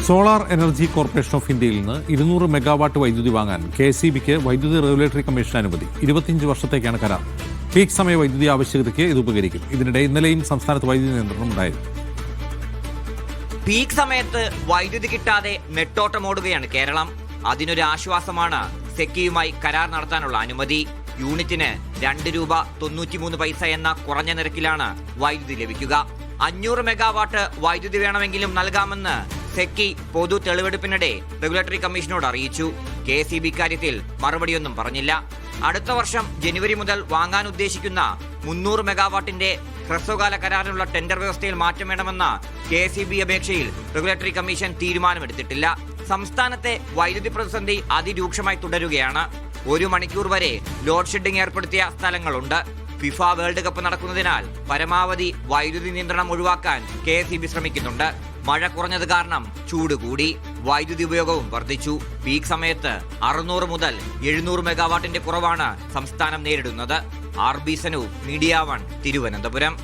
Solar energy corporation of ഇന്ത്യയിൽ നിന്ന് 200 megawatt വൈദ്യുതി വാങ്ങാൻ KSEBിക്ക് വൈദ്യുതി റെഗുലേറ്ററി കമ്മീഷൻ അനുമതി. 25 വർഷത്തേക്കാണ് കരാർ. പീക്ക് സമയ വൈദ്യുതി ആവശ്യകതയ്ക്ക് ഇത് ഉപകരിക്കും. ഇതിനിടെ ഇന്നലെയും സംസ്ഥാനത്ത് വൈദ്യുതി നിയന്ത്രണം ഉണ്ടായിരുന്നു. പീക്ക് സമയത്ത് വൈദ്യുതി കിട്ടാതെ നെട്ടോട്ടമോടുകയാണ് കേരളം. അതിനൊരു ആശ്വാസമാണ് സെക്കിയുമായി കരാർ നടത്താനുള്ള അനുമതി. യൂണിറ്റിന് 2 രൂപ 93 പൈസ എന്ന കുറഞ്ഞ നിരക്കിലാണ് വൈദ്യുതി ലഭിക്കുക. 500 മെഗാവാട്ട് വൈദ്യുതി വേണമെങ്കിലും നൽകാമെന്ന് സെക്കി പൊതു തെളിവെടുപ്പിനിടെ റെഗുലേറ്ററി കമ്മീഷനോട് അറിയിച്ചു. KSEB കാര്യത്തിൽ മറുപടിയൊന്നും പറഞ്ഞില്ല. അടുത്ത വർഷം ജനുവരി മുതൽ വാങ്ങാൻ ഉദ്ദേശിക്കുന്ന 300 മെഗാവാട്ടിന്റെ ഹ്രസ്വകാല കരാറിനുള്ള ടെൻഡർ വ്യവസ്ഥയിൽ മാറ്റം വേണമെന്ന KSEB അപേക്ഷയിൽ റെഗുലേറ്ററി കമ്മീഷൻ തീരുമാനമെടുത്തിട്ടില്ല. സംസ്ഥാനത്തെ വൈദ്യുതി പ്രതിസന്ധി അതിരൂക്ഷമായി തുടരുകയാണ്. 1 മണിക്കൂർ വരെ ലോഡ് ഷെഡിംഗ് ഏർപ്പെടുത്തിയ സ്ഥലങ്ങളുണ്ട്. ഫിഫ വേൾഡ് കപ്പ് നടക്കുന്നതിനാൽ പരമാവധി വൈദ്യുതി നിയന്ത്രണം ഒഴിവാക്കാൻ KSEB ശ്രമിക്കുന്നുണ്ട്. മഴ കുറഞ്ഞത് കാരണം ചൂട് കൂടി, വൈദ്യുതി ഉപയോഗവും വർദ്ധിച്ചു. പീക്ക് സമയത്ത് 600 മുതൽ 700 മെഗാവാട്ടിന്റെ കുറവാണ് സംസ്ഥാനം നേരിടുന്നത്. RB Sanu, media 1, Thiruvananthapuram.